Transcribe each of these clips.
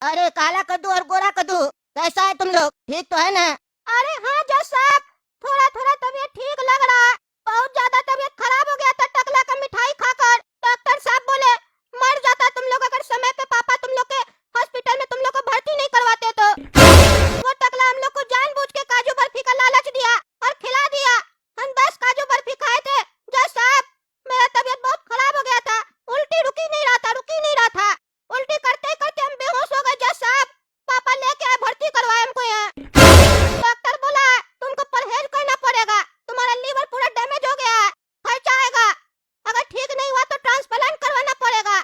अरे काला कद्दू और गोरा कद्दू, कैसा है तुम लोग? ठीक तो है ना? अरे हाँ जज साहब, थोड़ा थोड़ा तबीयत ठीक लग रहा है। बहुत ज्यादा तबीयत खराब हो गया था टकला का मिठाई खाकर। डॉक्टर साहब बोले मर जाता तुम लोग अगर समय पे पापा तुम लोग के हॉस्पिटल में तुम लोग को भर्ती नहीं करवाते तो। वो टकला हम लोग को जानबूझ के काजू बर्फी का लालच दिया और खिला दिया। हम 10 काजू बर्फी खाए थे। जज साहब, मेरा तबीयत बहुत खराब हो गया था। उल्टी रुक ही नहीं रहा था। उल्टी करते करते हम बेहोश हो गए जज साहब। पापा लेके आए, भर्ती करवाए हमको यहाँ। डॉक्टर बोला तुमको परहेज करना पड़ेगा, तुम्हारा लीवर पूरा डैमेज हो गया है, खर्चा आएगा। अगर ठीक नहीं हुआ तो ट्रांसप्लांट करवाना पड़ेगा।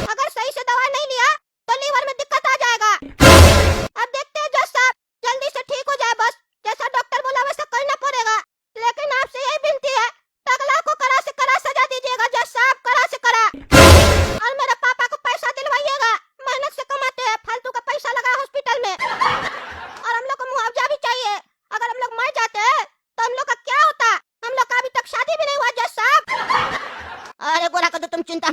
अगर सही से दवा नहीं लिया तो लीवर में दिक्कत आ जाएगा। अब देखते हैं जज साहब, जल्दी से ठीक हो जाए बस। जैसा डॉक्टर बोला वैसा करना पड़ेगा। लेकिन आपसे यही विनती है, टकला को कड़ा से कड़ा सजा दीजिएगा जज साहब, कड़ा से कड़ा। और मेरे पापा को पैसा दिलवाइएगा, मेहनत से कमाते हैं, फालतू का पैसा लगा हॉस्पिटल में। और हम लोग को मुआवजा भी चाहिए। अगर हम लोग मर जाते हैं तो हम लोग का क्या होता? हम लोग का अभी तक शादी भी नहीं हुआ जज साहब। अरे गोरा कद्दू तुम चिंता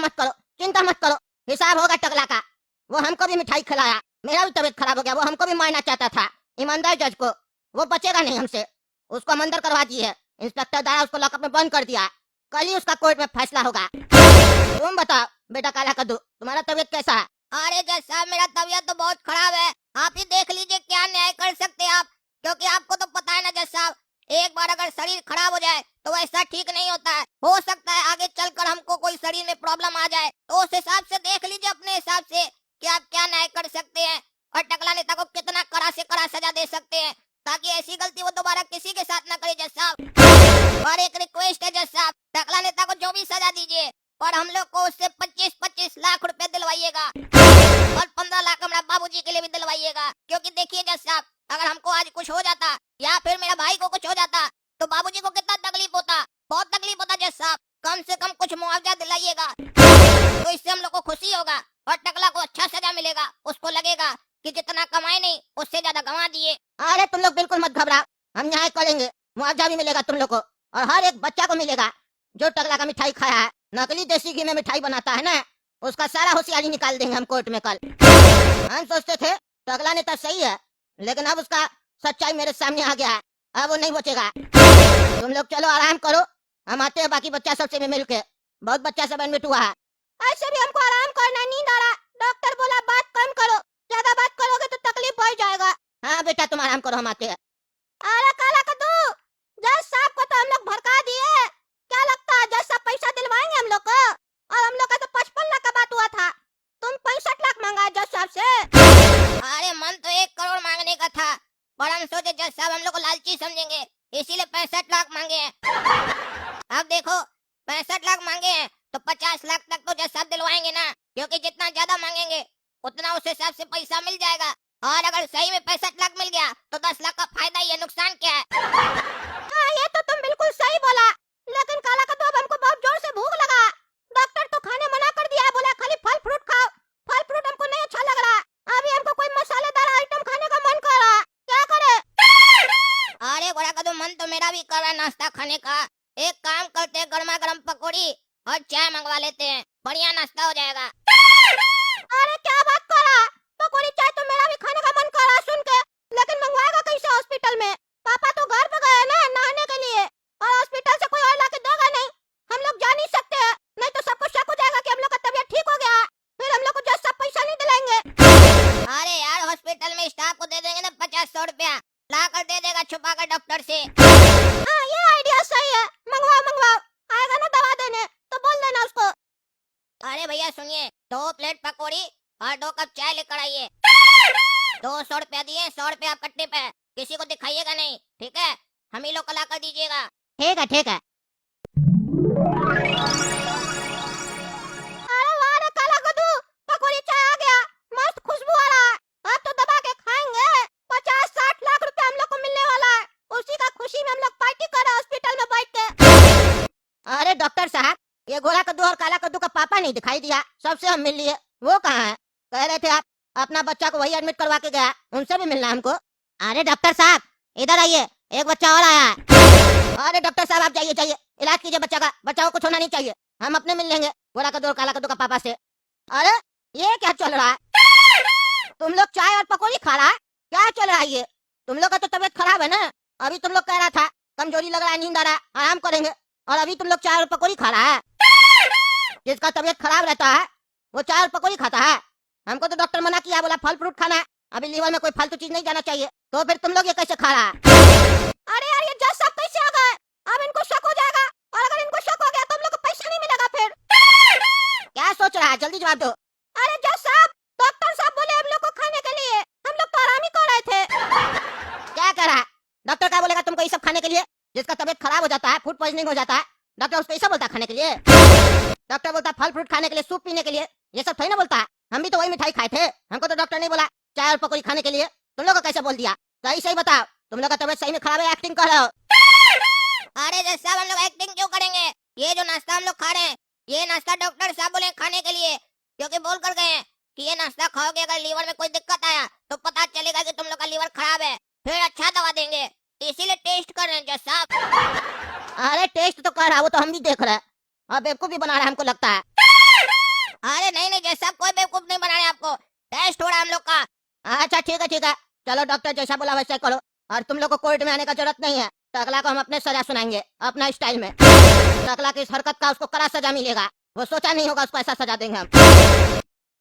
मत करो, हिसाब होगा टकला का। वो हमको भी मिठाई खिलाया, मेरा भी तबीयत खराब हो गया। वो हमको भी मारना चाहता था, ईमानदार जज को। वो बचेगा नहीं हमसे, उसको हम अंदर करवा दिए। इंस्पेक्टर दाया उसको लॉकअप में बंद कर दिया। कल ही उसका कोर्ट में फैसला होगा। तुम बताओ बेटा काला कद्दू, तुम्हारा तबीयत कैसा है? अरे जज साहब, मेरा तबीयत तो बहुत खराब है। आप ही देख लीजिए क्या न्याय कर सकते हैं आप, क्योंकि आपको तो पता है ना जज साहब, एक बार अगर शरीर खराब हो जाए तो वैसा ठीक नहीं होता है। हो सकता है आगे चलकर हमको कोई शरीर में प्रॉब्लम आ जाए, तो उस हिसाब से देख लीजिए अपने हिसाब से कि आप क्या न्याय कर सकते हैं और टकला नेता को कितना कड़ा से कड़ा सजा दे सकते हैं, ताकि ऐसी गलती वो दोबारा किसी के साथ न करे जज साहब। और एक रिक्वेस्ट है जज साहब, टकला नेता को जो भी सजा दीजिए और हम लोग को उससे 25-25 लाख रुपए दिलवाइएगा और 15 लाख हमारा बाबूजी के लिए भी दिलवाइएगा। क्योंकि देखिए जज साहब, अगर हमको आज कुछ हो जाता या फिर मेरा भाई को कुछ हो जाता तो बाबूजी को कितना तकलीफ होता, बहुत तकलीफ होता जज साहब। कम से कम कुछ मुआवजा दिलाइएगा, तो इससे हम लोग को खुशी होगा और टकला को अच्छा सजा मिलेगा। उसको लगेगा कि जितना कमाए नहीं उससे ज्यादा गंवा दिए। अरे तुम लोग बिल्कुल मत घबराओ, हम न्याय करेंगे। मुआवजा भी मिलेगा तुम लोग को, और हर एक बच्चा को मिलेगा जो टकला का मिठाई खाया है। नकली देसी घी में मिठाई बनाता है ना, उसका सारा होशियारी निकाल देंगे हम कोर्ट में कल। हम सोचते थे टकला नेता सही है, लेकिन अब उसका सच्चाई मेरे सामने आ गया है। अब वो नहीं बचेगा। तुम लोग चलो आराम करो, हम आते हैं बाकी बच्चा सबसे भी मिलके। बहुत बच्चा सब एडमिट हुआ है। ऐसे भी हमको आराम करना, नींद आ रहा। डॉक्टर बोला बात कम करो, ज्यादा बात करोगे तो तकलीफ बढ़ जाएगा। हाँ बेटा तुम आराम करो, हम आते हैं। अरे काला कद्दू, जज साहब को तो हम लोग भड़का दिए। क्या लगता है जज साहब पैसा दिलवाएंगे हम लोग को? और हम लोग का तो 55 लाख का बात हुआ था, तुम 65 लाख मांगा जज साहब से। अरे मन तो 1 करोड़ मांगने का था, पर हम सोचे जज साहब हम लोग को लालची समझेंगे, इसीलिए 65 लाख मांगे हैं। अब देखो 65 लाख मांगे हैं तो 50 लाख तक तो जज साहब दिलवाएंगे ना, क्योंकि जितना ज्यादा मांगेंगे उतना उस हिसाब से पैसा मिल जाएगा। और अगर सही में 65 लाख मिल गया तो 10 लाख का फायदा ही है, नुकसान क्या है? हाँ ये तो तुम बिल्कुल सही बोला, लेकिन काला कद्दू अब हमको बहुत जोर से भूख लगा। डॉक्टर तो खाने मना कर दिया है, बोला खाली फल फ्रूट खाओ। फल फ्रूट हमको नहीं अच्छा लग रहा, अभी हमको कोई मसालेदार आइटम खाने का मन कर रहा है, क्या करे? अरे गोरा कद्दू, मन तो मेरा भी कर रहा है नाश्ता खाने का। एक काम करते हैं, गर्मा गर्म पकौड़ी और चाय मंगवा लेते हैं, बढ़िया नाश्ता हो जाएगा। अरे क्या बात कर रहा है, पकौड़ी चाय तो मेरा भी खाने का मन कर रहा है सुन के, लेकिन मंगवाएगा कैसे हॉस्पिटल में? पापा तो घर पे गए ना नहाने के लिए, और हॉस्पिटल से कोई और लाके देगा नहीं। हम लोग जा नहीं सकते हैं, नहीं तो सबको शक हो जाएगा कि हम लोग का तबीयत ठीक हो गया, फिर हम लोग को जज साहब पैसा नहीं दिलाएंगे। अरे यार हॉस्पिटल में स्टाफ को दे देंगे ना 50-100 रुपया, ला कर दे देगा छुपा कर डॉक्टर से। हाँ ये आइडिया सही है, मंगवाओ, आएगा ना दवा देने तो बोल देना उसको। अरे भैया सुनिए, 2 प्लेट पकौड़ी और 2 कप चाय लेकर आइए। 200 रुपया दिए, 100 रुपया आप कट्टे पे, किसी को दिखाइएगा नहीं, ठीक है? हम ही लोग को ला कर दीजिएगा। ठीक है ठीक है। अरे वाह रे काला कद्दू, पकौड़ी चाय आ गया, मस्त खुशबू आ रहा है। अब तो दबा के खाएंगे, 50-60 लाख रुपया हम लोग को मिलने वाला है। उसी का खुशी में हम लोग पार्टी कर रहे हैं हॉस्पिटल में बैठ के। अरे डॉक्टर साहब, ये गोरा कद्दू और काला कद्दू का पापा नहीं दिखाई दिया, सबसे हम मिल लिए। वो कहाँ है? कह रहे थे आप अपना बच्चा को वही एडमिट करवा के गया, उनसे भी मिलना है हमको। अरे डॉक्टर साहब इधर आइए, एक बच्चा और आया है। अरे डॉक्टर साहब आप जाइए, इलाज कीजिए बच्चा का, बच्चा को कुछ होना नहीं चाहिए। हम अपने मिल लेंगे गोरा कद्दू और काला कद्दू का पापा से। अरे ये क्या चल रहा है? खा रहा है? क्या चल रहा है ये? तुम लोग का तो तबीयत खराब है ना? अभी तुम लोग कह रहा था कमजोरी लग रहा है, नींद आ रहा है, आराम करेंगे, और अभी तुम लोग चाय और पकौड़ी खा रहा है। जिसका तबीयत खराब रहता है वो चाय और पकौड़ी खाता है। हमको तो डॉक्टर मना किया, बोला फल फ्रूट खाना है, अभी लीवर में कोई फालतू चीज नहीं जाना चाहिए। तो फिर तुम लोग ये कैसे खा रहा है? अरे यार, ये जज साहब कैसे आ गए? अब इनको शक हो जाएगा, और अगर इनको शक हो गया तो हम लोग को पैसा नहीं मिलेगा फिर। क्या सोच रहा है? जल्दी जवाब दो। अरे जज साहब, डॉक्टर साहब बोले हम लोग को खाने के लिए, हम लोग तो आराम ही कर रहे थे। क्या कह रहा है? डॉक्टर क्या बोलेगा तुमको ये सब खाने के लिए? जिसका तबीयत खराब हो जाता है, फूड पॉइजनिंग हो जाता है, डॉक्टर उसको ये सब बोलता है खाने के लिए? डॉक्टर बोलता है फल फ्रूट खाने के लिए, सूप पीने के लिए, ये सब थोड़ी ना बोलता है। हम भी तो वही मिठाई खाए थे, हमको तो डॉक्टर नहीं बोला चाय और पकौड़ी खाने के लिए। तुम लोग को कैसे बोल दिया? सही सही बताओ, तुम लोग का तबीयत सही में खराब है, एक्टिंग कर रहे हो? अरे जज साहब, हम लोग एक्टिंग क्यों करेंगे? ये जो नाश्ता हम लोग खा रहे हैं, ये नाश्ता डॉक्टर साहब बोले खाने के लिए, क्योंकि बोल कर गए हैं कि ये नाश्ता खाओगे अगर लीवर में कोई दिक्कत आया तो पता चलेगा कि तुम लोग का लीवर खराब है, फिर अच्छा दवा देंगे, इसीलिए टेस्ट कर रहे हैं जज साहब। अरे टेस्ट तो कर रहा है, वो तो हम भी देख रहे हैं, और बेवकूफ भी बना रहा है हमको लगता है। अरे नहीं नहीं जज साहब, कोई बेवकूफ नहीं बना रहे आपको, टेस्ट हो रहा है हम लोग का। अच्छा ठीक है ठीक है, चलो डॉक्टर जैसा बोला वैसा करो, और तुम लोग को कोर्ट में आने का जरूरत नहीं है। टकला को हम अपने सजा सुनाएंगे अपना स्टाइल में। टकला की इस हरकत का उसको कड़ा सजा मिलेगा, वो सोचा नहीं होगा उसको ऐसा सजा देंगे हम।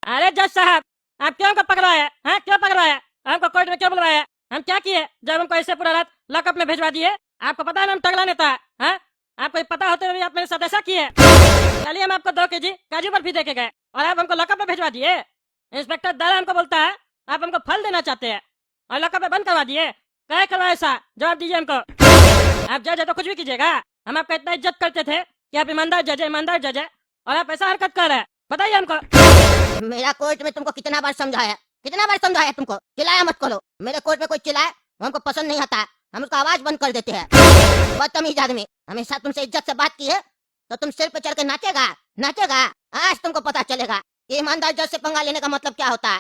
अरे जज साहब, आप क्यों हमको पकड़वाया? हैं, क्यों पकड़वाया? हमको कोर्ट में क्यों बुलवाया? हम क्या किए जब हमको ऐसे पूरा रात लॉकअप में भेजवा दिए? आपको पता है ना हम टगला नेता है? आपको ये पता होते हुए भी आप मेरे साथ ऐसा किए? कल ही हम आपको 2 केजी काजू बर्फी दे के गए और आप हमको लॉकअप में भेजवा दिए। इंस्पेक्टर दादा हमको बोलता है आप हमको फल देना चाहते हैं और लॉकअप में बंद करवा दिए। क्या करवा ऐसा? जवाब दीजिए हमको। आप जज है तो कुछ भी कीजिएगा, हम आपका इतना इज्जत करते थे कि आप ईमानदार जज है, और आप ऐसा हरकत कर रहे हैं, बताइए हमको। मेरा कोर्ट में तुमको कितना बार समझाया, कितना बार समझाया तुमको? चिल्लाया मत करो, मेरे कोर्ट में कोई चिल्लाए वो हमको पसंद नहीं आता है, हम उसका आवाज बंद कर देते हैं। बदतमीज आदमी, हमेशा तुमसे इज्जत से बात की है तो तुम सिर पे चढ़ के नाचेगा नाचेगा? आज तुमको पता चलेगा कि ईमानदार जज से पंगा लेने का मतलब क्या होता है।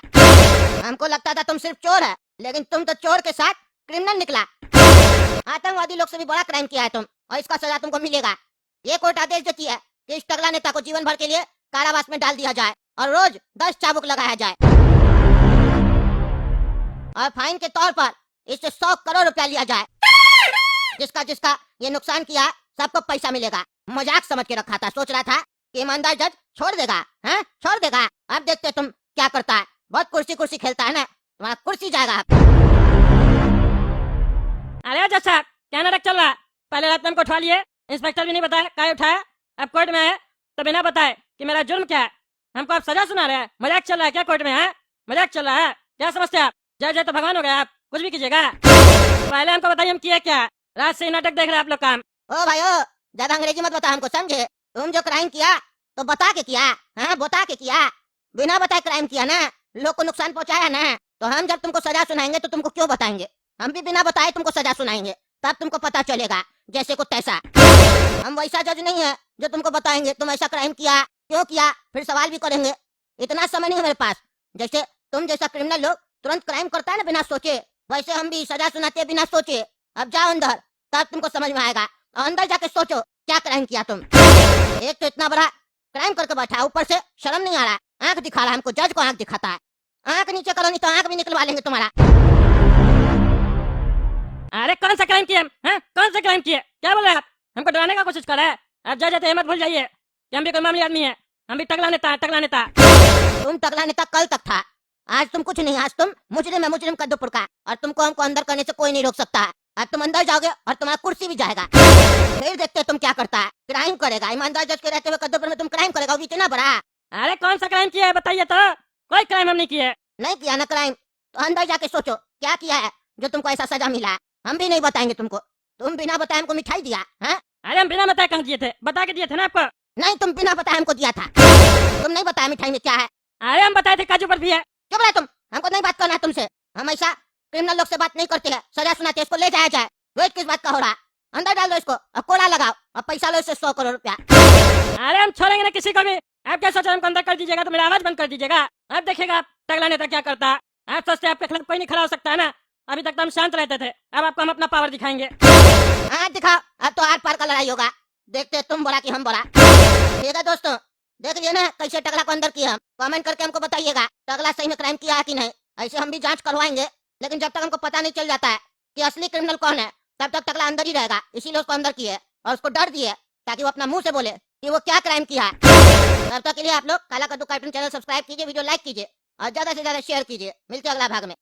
हमको लगता था तुम सिर्फ चोर है, लेकिन तुम तो चोर के साथ क्रिमिनल निकला। आतंकवादी लोग से भी बड़ा क्राइम किया है तुम, और इसका सजा तुमको मिलेगा। ये कोर्ट आदेश देती है कि इस टकला नेता को जीवन भर के लिए कारावास में डाल दिया जाए और रोज 10 चाबुक लगाया जाए, और फाइन के तौर पर इससे 100 करोड़ रुपया लिया जाए। जिसका जिसका ये नुकसान किया सबको पैसा मिलेगा। मजाक समझ के रखा था, सोच रहा था कि ईमानदार जज छोड़ देगा, हैं? छोड़ देगा। अब देखते तुम क्या करता है। बहुत कुर्सी कुर्सी खेलता है ना, तुम्हारा कुर्सी जाएगा। अरे जज साहब, क्या नाटक चल रहा है? पहले रात में हमको उठवा लिए, इंस्पेक्टर भी नहीं बताया क्या उठाया, अब कोर्ट में है तो बिना बताए कि मेरा जुर्म क्या है हमको आप सजा सुना रहे हैं। मजाक चल रहा है क्या कोर्ट में? है मजाक चल रहा है क्या? समझते हैं आप जज है तो भगवान हो गए, आप कुछ भी कीजिएगा। पहले हमको बताइए हम किए क्या? रात से ही नाटक देख रहे हैं आप लोग काम। ओ भाई ओ, ज्यादा अंग्रेजी मत बता हमको, समझे? तुम जो क्राइम किया तो बता के किया, हाँ बता के किया, बिना बताए क्राइम किया ना, लोग को नुकसान पहुंचाया ना। तो हम जब तुमको सजा सुनाएंगे तो तुमको क्यों बताएंगे? हम भी बिना बताए तुमको सजा सुनाएंगे, तब तुमको पता चलेगा जैसे को तैसा। हम वैसा जज नहीं है जो तुमको बताएंगे तुम ऐसा क्राइम किया, क्यों किया, फिर सवाल भी करेंगे। इतना समय नहीं है मेरे पास। जैसे तुम जैसा क्रिमिनल लोग तुरंत क्राइम करता है ना बिना सोचे, वैसे हम भी सजा सुनाते हैं बिना सोचे। अब जाओ अंदर, तब तुमको समझ में आएगा। और अंदर जाके सोचो क्या क्राइम किया तुम। एक तो इतना बड़ा क्राइम करके बैठा है, ऊपर से शर्म नहीं आ रहा, आंख दिखा रहा है हमको। जज को आंख दिखाता है। आंख नीचे करो नहीं तो आंख भी निकलवा लेंगे तुम्हारा। अरे कौन सा क्राइम किए हम? कौन सा क्राइम किए? क्या बोल रहे हैं आप? हमको डराने का कोशिश कर रहे हैं? आप जज है मत भूल जाइए कि हम भी कोई मामूली आदमी है, हम भी टकला नेता है, टकला नेता। तुम टकला नेता कल तक था, आज तुम कुछ नहीं, आज तुम मुजरिम है, मुजरिम का दुपुर का, और तुमको हमको अंदर करने से कोई नहीं रोक सकता है। अब तुम अंदर जाओगे और तुम्हारा कुर्सी भी जाएगा। फिर देखते हैं तुम क्या करता है। क्राइम करेगा, ईमानदार जज के रहते हुए कद्दूपुर में तुम क्राइम करेगा, वो भी इतना बड़ा। अरे कौन सा क्राइम किया है बताइए तो? कोई क्राइम हम नहीं किए। नहीं किया ना क्राइम, तो अंदर जाके सोचो क्या किया है जो तुमको ऐसा सजा मिला है। हम भी नहीं बताएंगे तुमको। तुम बिना बताए हमको मिठाई दिया है? अरे हम बिना बताए कहाँ दिए थे? बता के दिए थे ना आपको। नहीं, तुम बिना बताए हमको दिया था। तुम नहीं बताया मिठाई में क्या है। अरे हम बताए थे काजू बर्फी है। चुप रहे तुम, हमको नहीं बात करना है तुमसे। हम ऐसा क्रिमिनल लोग से बात नहीं करते हैं, सजा सुनाते हैं। इसको ले जाया जाए। वेट किस बात का हो रहा? अंदर डाल दो इसको और कोड़ा लगाओ और पैसा लो इससे 100 करोड़ रुपया। अरे हम छोड़ेंगे ना किसी को भी। आप क्या सोच रहे हैं हमको अंदर कर दीजिएगा तो मेरा आवाज बंद कर दीजिएगा? अब देखिएगा आप टकला नेता क्या करता है। आप सोचते हैं आपके खिलाफ कोई नहीं खड़ा हो सकता है ना? अभी तक तो हम शांत रहते थे, अब आपको हम अपना पावर दिखाएंगे। हाँ दिखाओ, अब तो आर पार का लड़ाई होगा। देखते हैं तुम बड़ा कि हम बड़ा। ठीक है दोस्तों, देख लिए ना कैसे टकला को अंदर किया। कमेंट करके हमको बताइएगा टकला सही में क्राइम किया है कि नहीं। ऐसे हम भी जांच करवाएंगे, लेकिन जब तक हमको पता नहीं चल जाता है कि असली क्रिमिनल कौन है, तब तक टकला अंदर ही रहेगा। इसीलिए उसको अंदर किए और उसको डर दिए ताकि वो अपना मुंह से बोले कि वो क्या क्राइम किया है। तब तक के लिए आप लोग काला कद्दू कार्टून चैनल सब्सक्राइब कीजिए, वीडियो लाइक कीजिए और ज्यादा से ज्यादा शेयर कीजिए। मिलते हैं अगला भाग में।